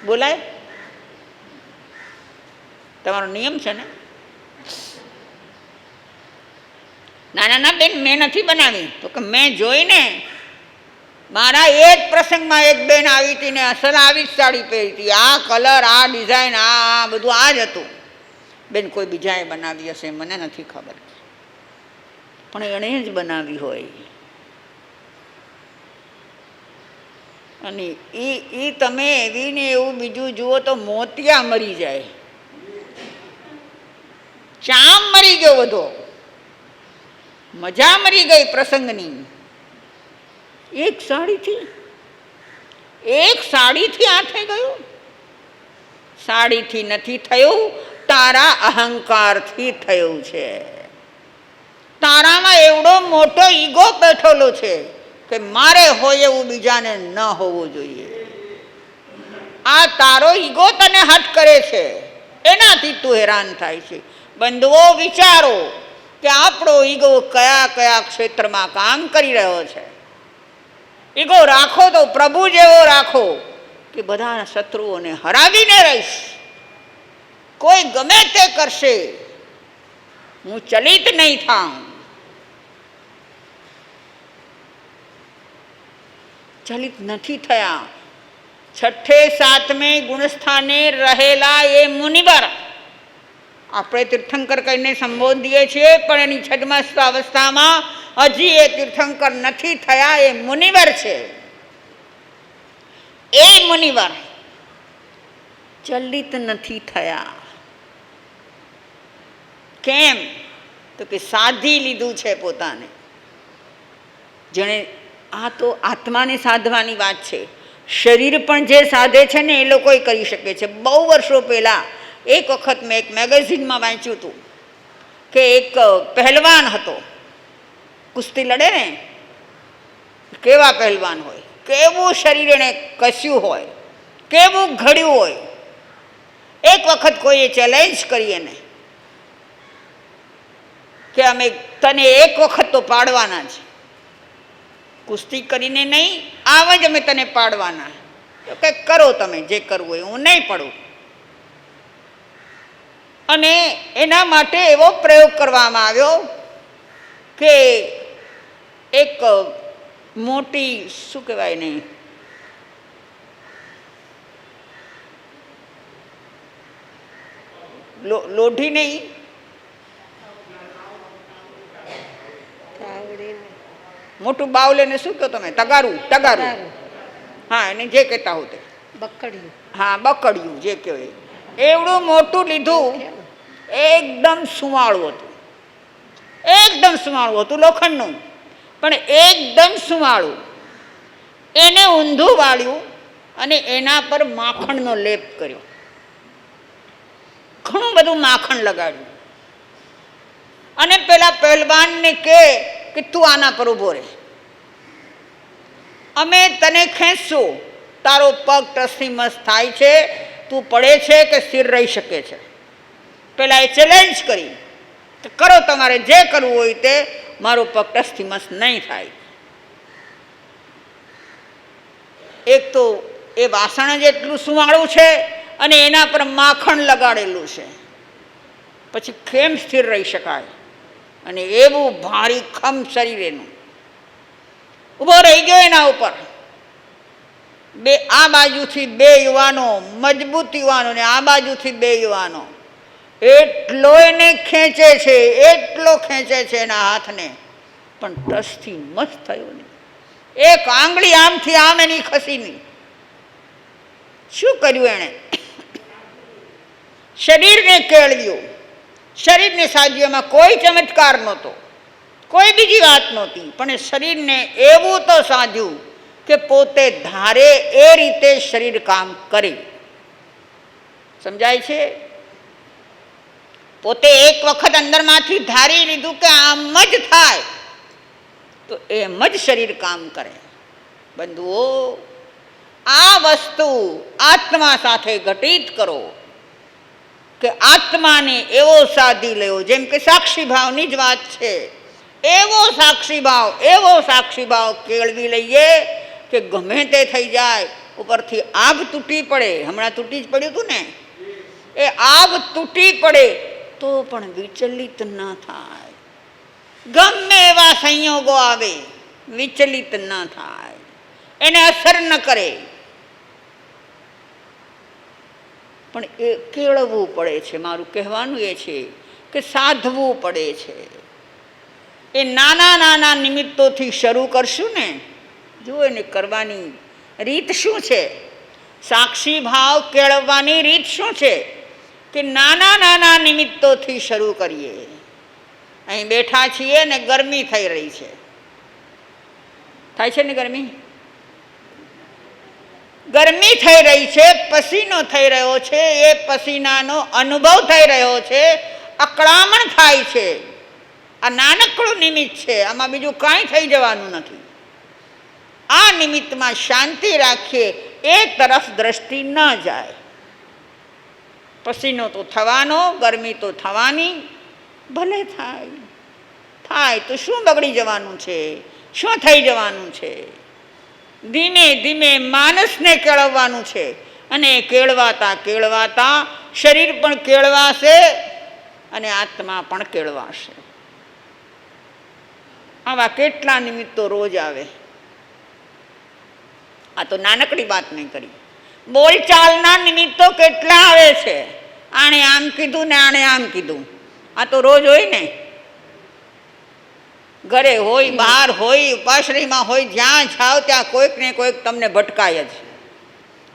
બોલાય? તમારો નિયમ છે ને. ના ના ના બેન, મેં નથી બનાવી. તો કે મેં જોઈને, મારા એ જ પ્રસંગમાં એક બેન આવી હતી ને અસલ આવી જ સાડી પહેરી હતી, આ કલર, આ ડિઝાઇન, આ બધું આ જ હતું. બેન કોઈ બીજાએ બનાવી હશે, મને નથી ખબર, પણ એણે જ બનાવી હોય. અને એ તમે એવી ને એવું બીજું જુઓ તો મોતિયા મરી જાય, ચામ મરી ગયો બધો, મજા મરી ગઈ પ્રસંગની. એક સાડીથી આ થઈ ગયું. સાડીથી નથી થયું, તારા અહંકારથી થયું છે. તારામાં એવડો મોટો ઈગો બેઠેલો છે કે મારે હોય એવું બીજાને ન હોવું જોઈએ. આ તારો ઈગો તને હટ કરે છે, એનાથી તું હેરાન થાય છે. બંધુઓ વિચારો કે આપણો ઈગો કયા કયા ક્ષેત્રમાં કામ કરી રહ્યો છે. ઈગો રાખો તો પ્રભુ જેવો રાખો કે બધા શત્રુઓને હરાવીને રહીશ. કોઈ ગમે તે કરશે, હું ચલિત નહીં થાઉં. ચલિત નથી થયા. 6-7 ગુણસ્થાને રહેલા એ મુનિવર, આપણે તીર્થંકર કહીને સંબોધીએ છીએ, પણ એની છદ્મસ્થ અવસ્થામાં હજી એ તીર્થંકર નથી થયા, એ મુનિવર છે. એ મુનિવર ચલિત નથી થયા. કેમ? તો કે સાધી લીધું છે પોતાને. જેણે, આ તો આત્માને સાધવાની વાત છે. શરીર પણ જે સાધે છે ને એ લોકો કરી શકે છે. બહુ વર્ષો પહેલાં એક વખત મેં એક મેગેઝિનમાં વાંચ્યું હતું કે એક પહેલવાન હતો, કુસ્તી લડે ને, કેવા પહેલવાન હોય, કેવું શરીર એને કસ્યું હોય, કેવું ઘડ્યું હોય. એક વખત કોઈએ ચેલેન્જ કરી એને કે અમે તને એક વખત તો પાડવાના છે, કુસ્તી કરીને નહીં, આમ જ અમે તને પાડવાના. તો કે કરો તમે જે કરવું હોય, હું નહીં પડું. અને એના માટે એવો પ્રયોગ કરવામાં આવ્યો કે એક મોટી, શું કહેવાય ને, લોઢી નહીં, મોટું બાવલે ને શું કહો તમે, તગારું, હા, એને જે કહેતા હો તે બકડિયું, હા બકડિયું જે કહેવાય, એવડું મોટું લીધું. એકદમ સુવાળું હતું, એકદમ સુવાળું હતું, લોખંડનું, પણ એકદમ સુવાળું. એને ઊંધું વાળ્યું અને એના પર માખણનો લેપ કર્યો, ઘણું બધું માખણ લગાડ્યું. અને પેલા પહેલવાનને કે તું આના પર ઊભો રહે, અમે તને ખેંચશું, તારો પગ ટસથી મસ થાય છે, તું પડે છે કે સ્થિર રહી શકે છે. પેલા એ ચેલેન્જ કરી કે કરો તમારે જે કરવું હોય તે, મારો પગ ટસથી મસ નહીં થાય. એક તો એ વાસણ જ એટલું સુવાળું છે અને એના પર માખણ લગાડેલું છે, પછી કેમ સ્થિર રહી શકાય. અને એવું ભારી ખમ શરીર એનું. ઊભો રહી ગયો એના ઉપર. આ બાજુથી 2 યુવાનો, મજબૂત યુવાનો, ને આ બાજુથી 2 યુવાનો. એટલો એને ખેંચે છે, એટલો ખેંચે છે એના હાથને, પણ ટસથી મસ થયો નહીં. એક આંગળી આમથી આમ એની ખસી નહીં. શું કર્યું એણે? શરીરને કેળવ્યું. શરીરને સાધ્યમાં કોઈ ચમત્કાર નહોતો, કોઈ બીજી વાત નહોતી, પણ એ શરીરને એવું તો સાધ્યું કે પોતે ધારે એ રીતે શરીર કામ કરે. સમજાય છે? પોતે એક વખત અંદરમાંથી ધારી લીધું કે આમ જ થાય, તો એમ જ શરીર કામ કરે. બંધુઓ, આ વસ્તુ આત્મા સાથે ઘટિત કરો કે આત્માને એવો સાધી લેવો, જેમ કે સાક્ષી ભાવની જ વાત છે, એવો સાક્ષી ભાવ કેળવી લઈએ કે ગમે તે થઈ જાય, ઉપરથી આગ તૂટી પડે, હમણાં તૂટી જ પડ્યું હતું ને, એ આગ તૂટી પડે તો પણ વિચલિત ન થાય, ગમે એવા સંયોગો આવે વિચલિત ન થાય, એને અસર ન કરે. પણ એ કેળવવું પડે છે. મારું કહેવાનું એ છે કે સાધવું પડે છે. એ નાના નાના નિમિત્તોથી શરૂ કરશું ને, જો એને કરવાની રીત શું છે, સાક્ષી ભાવ કેળવવાની રીત શું છે કે નાના નાના નિમિત્તોથી શરૂ કરીએ. અહીં બેઠા છીએ ને ગરમી થઈ રહી છે, થાય છે ને ગરમી થઈ રહી છે, પસીનો થઈ રહ્યો છે, એ પસીનાનો અનુભવ થઈ રહ્યો છે, અકળામણ થાય છે. આ નાનકડું નિમિત્ત છે, આમાં બીજું કાંઈ થઈ જવાનું નથી. આ નિમિત્તમાં શાંતિ રાખીએ, એ તરફ દ્રષ્ટિ ન જાય. પસીનો તો થવાનો, ગરમી તો થવાની, ભલે થાય તો શું બગડી જવાનું છે, શું થઈ જવાનું છે. ધીમે ધીમે માનસને કેળવવાનું છે, અને કેળવાતા શરીર પણ કેળવાશે અને આત્મા પણ કેળવાશે. આવા કેટલા નિમિત્તો રોજ આવે. આ તો નાનકડી વાત નહીં કરી, બોલચાલના નિમિત્તો કેટલા આવે છે. આણે આમ કીધું ને આણે આમ કીધું, આ તો રોજ હોય ને, ઘરે હોય, બહાર હોય, ઉપાશ્રયમાં હોય, જ્યાં જાઓ ત્યાં કોઈક ને કોઈક તમને ભટકાય જ,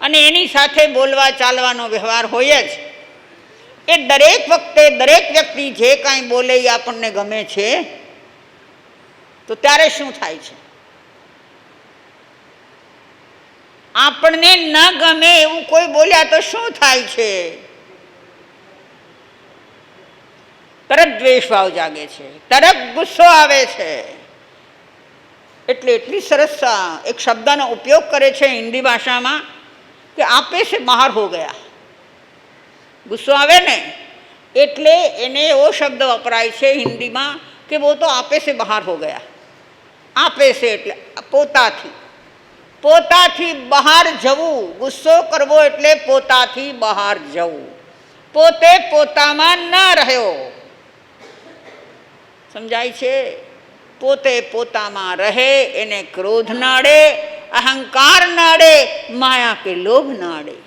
અને એની સાથે બોલવા ચાલવાનો વ્યવહાર હોય જ. એ દરેક વખતે દરેક વ્યક્તિ જે કાંઈ બોલે એ આપણને ગમે છે, તો ત્યારે શું થાય છે, આપણને ન ગમે એવું કોઈ બોલ્યા તો શું થાય છે, તરત દ્વેષ ભાવ જાગે છે, તરત ગુસ્સો આવે છે. એટલે એટલી સરસ એક શબ્દનો ઉપયોગ કરે છે હિન્દી ભાષામાં કે આપે સે બહાર હો ગયા. ગુસ્સો આવે ને એટલે એને એવો શબ્દ વપરાય છે હિન્દીમાં કે वो तो आपे से બહાર હો ગયા. આપે સે એટલે પોતાથી બહાર જવું, ગુસ્સો કરવો એટલે પોતાથી બહાર જવું, પોતે પોતામાં ન રહ્યો. સમજાય છે? પોતે પોતામાં રહે, એને ક્રોધ ન અડે, અહંકાર ન અડે, માયા કે લોભ ન અડે,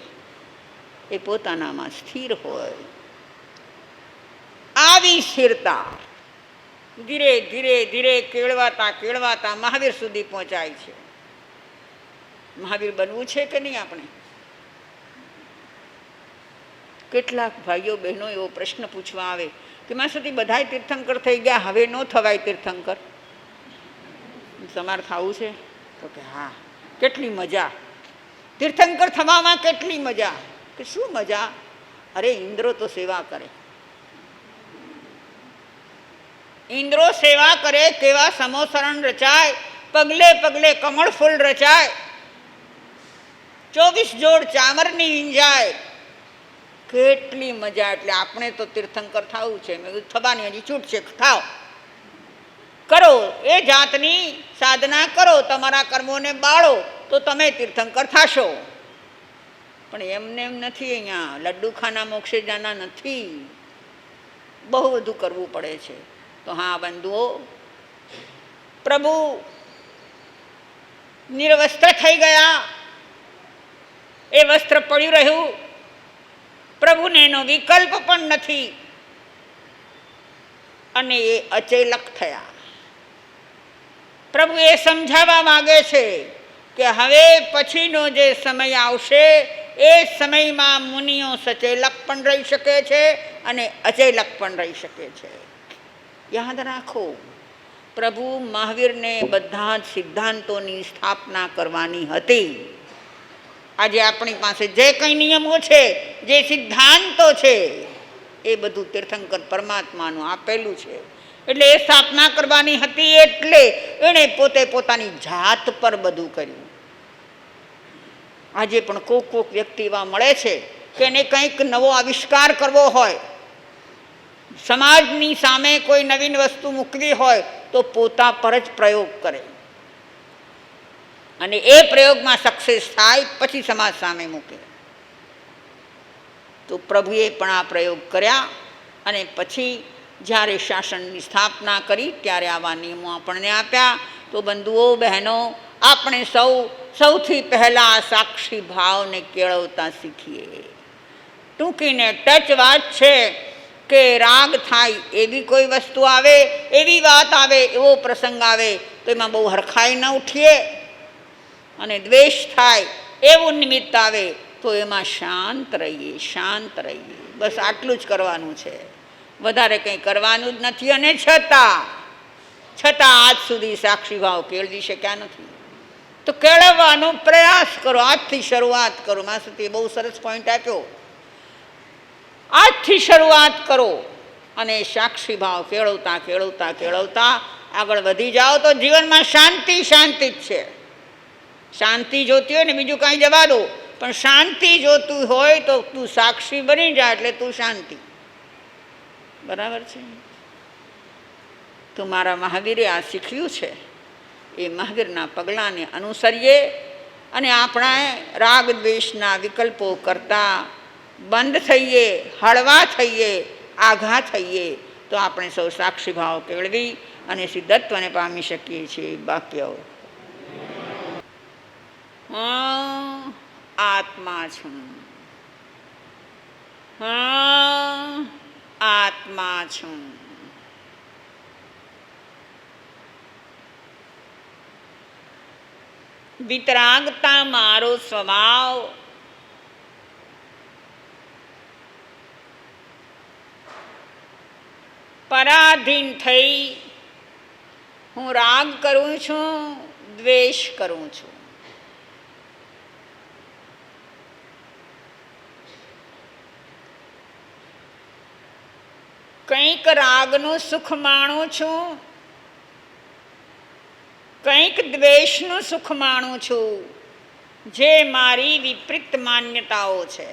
એ પોતાનામાં સ્થિર હોય. આવી સ્થિરતા ધીરે ધીરે ધીરે કેળવાતા મહાવીર સુધી પહોંચાય છે. મહાવીર બનવું છે કે નહીં આપણે? કેટલાક ભાઈઓ બહેનો એવો પ્રશ્ન પૂછવા આવે કે માં સુધી બધાય તીર્થંકર થઈ ગયા, હવે ન થવાય તીર્થંકર, તમારે થવું છે? તો કે હા, કેટલી મજા તીર્થંકર થવામાં, કેટલી મજા. કે શું મજા? અરે ઇન્દ્રો તો સેવા કરે, ઇન્દ્રો સેવા કરે, કેવા સમોસરણ રચાય, પગલે પગલે કમળ ફૂલ રચાય, 24 જોડ ચામરની વીંજાય, કેટલી મજા. એટલે આપણે તો તીર્થંકર થવું છે, મેં થવાની હજી છૂટ છે, થાવ, કરો, એ જાતની સાધના કરો, તમારા કર્મોને બાળો તો તમે તીર્થંકર થશો. પણ એમને એમ નથી, અહીંયા લડ્ડુ ખાના મોક્ષે જાના નથી, બહુ બધું કરવું પડે છે. તો હા બંધુઓ, પ્રભુ નિર્વસ્ત્ર થઈ ગયા, એ વસ્ત્ર પડ્યું રહ્યું, પ્રભુને એનો વિકલ્પ પણ નથી, અને એ અચેલક થયા. પ્રભુ એ સમજાવવા માગે છે કે હવે પછીનો જે સમય આવશે એ સમયમાં મુનિઓ સચેલક પણ રહી શકે છે અને અચેલક પણ રહી શકે છે. યાદ રાખો, પ્રભુ મહાવીરને બધા જ સિદ્ધાંતોની સ્થાપના કરવાની હતી. આજે આપણી પાસે જે કંઈ નિયમો છે, જે સિદ્ધાંતો છે, એ બધું તીર્થંકર પરમાત્માનું આપેલું છે. એટલે એ સ્થાપના કરવાની હતી, એટલે એણે પોતે પોતાની જાત પર બધું કર્યું. આજે પણ કોક વ્યક્તિ એવા મળે છે કે એને કંઈક નવો આવિષ્કાર કરવો હોય, સમાજની સામે કોઈ નવીન વસ્તુ મૂકવી હોય તો પોતા પર જ પ્રયોગ કરે અને એ પ્રયોગમાં સક્સેસ થાય પછી સમાજ સામે મૂકે. તો પ્રભુએ પણ આ પ્રયોગ કર્યા અને પછી જ્યારે શાસનની સ્થાપના કરી ત્યારે આવા નિયમો આપણને આપ્યા. તો બંધુઓ બહેનો, આપણે સૌથી પહેલાં સાક્ષી ભાવને કેળવતા શીખીએ. ટૂંકીને ટચ વાત છે કે રાગ થાય એવી કોઈ વસ્તુ આવે, એવી વાત આવે, એવો પ્રસંગ આવે તો એમાં બહુ હરખાઈ ન ઉઠીએ, અને દ્વેષ થાય એવું નિમિત્ત આવે તો એમાં શાંત રહીએ. બસ આટલું જ કરવાનું છે, વધારે કંઈ કરવાનું જ નથી. અને છતાં આજ સુધી સાક્ષી ભાવ કેળવી શક્યા નથી. તો કેળવવાનો પ્રયાસ કરો, આજથી શરૂઆત કરો. માસુતીએ બહુ સરસ પોઈન્ટ આપ્યો. આજથી શરૂઆત કરો અને સાક્ષી ભાવ કેળવતા આગળ વધી જાઓ તો જીવનમાં શાંતિ જ છે. શાંતિ જોતી હોય ને બીજું કાંઈ જવા દો, પણ શાંતિ જોતું હોય તો તું સાક્ષી બની જા, એટલે તું શાંતિ. બરાબર છે? તો મારા મહાવીરે આ શીખ્યું છે, એ મહાવીરના પગલાંને અનુસરીએ અને આપણા રાગ દ્વેષના વિકલ્પો કરતાં બંધ થઈએ, હળવા થઈએ, આઘા થઈએ તો આપણે સૌ સાક્ષી ભાવ કેળવી અને સિદ્ધત્વને પામી શકીએ છીએ. વાક્ય આત્મા છું, આત્મા છું. વિતરાગતા મારો સ્વભાવ, પરાધીન થઈ હું રાગ કરું છું, દ્વેષ કરું છું. કંઈક રાગનું સુખ માણું છું, કંઈક દ્વેષનું સુખ માણું છું, જે મારી વિપરીત માન્યતાઓ છે.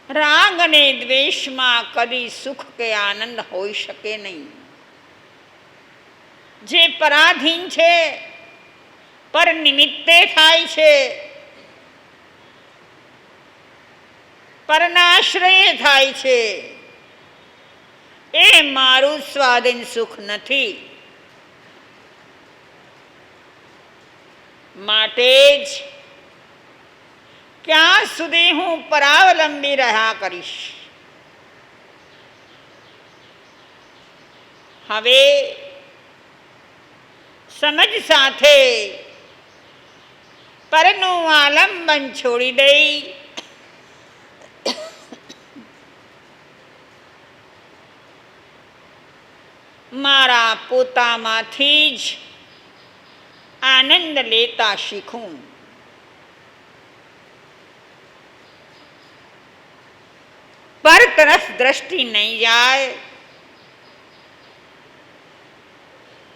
રાગ અને દ્વેષમાં કદી સુખ કે આનંદ હોઈ શકે નહીં. જે પરાધીન છે, પર નિમિત્તે થાય છે, પરના આશ્રયે થાય છે, એ મારું સ્વાધીન સુખ નથી. માટે જ ક્યાં સુધી હું પરાવલંબી રહ્યા કરીશ. હવે સમજ સાથે પરનું આલંબન છોડી દઈ મારા પોતામાંથી જ આનંદ લેતા શીખું. પર તરફ દ્રષ્ટિ નહીં જાય,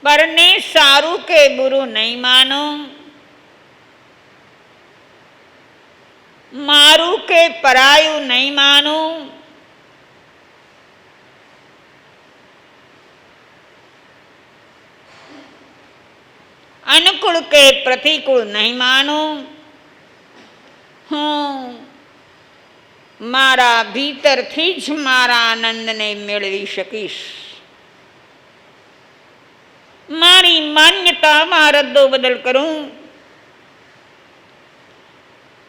પરને સારું કે બુરું નહીં માનો, મારું કે પરાયું નહીં માનું. અનુકૂળ કે પ્રતિકૂળ નહીં માનું. હું મારા ભીતરથી જ મારા આનંદને મેળવી શકીશ. મારી માન્યતામાં રદ્દો બદલ કરું,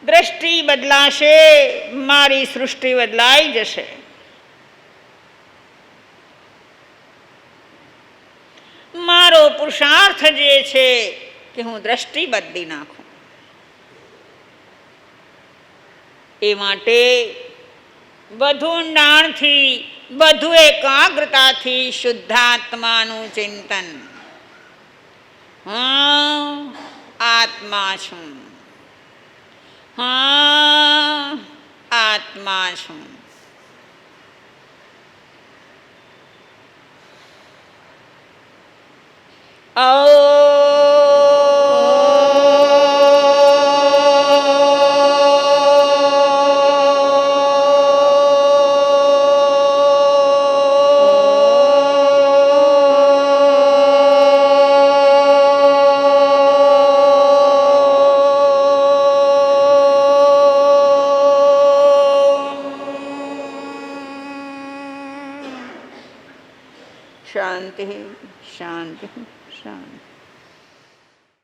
દ્રષ્ટિ બદલાશે, મારી સૃષ્ટિ બદલાઈ જશે. મારો પુરુષાર્થ જે છે કે હું દ્રષ્ટિ બદલી નાખું. એ માટે વધુ ઊંડાણથી, વધુ એકાગ્રતાથી શુદ્ધાત્માનું ચિંતન. હું આત્મા છું, આત્મા છું. शांति शांति शांति।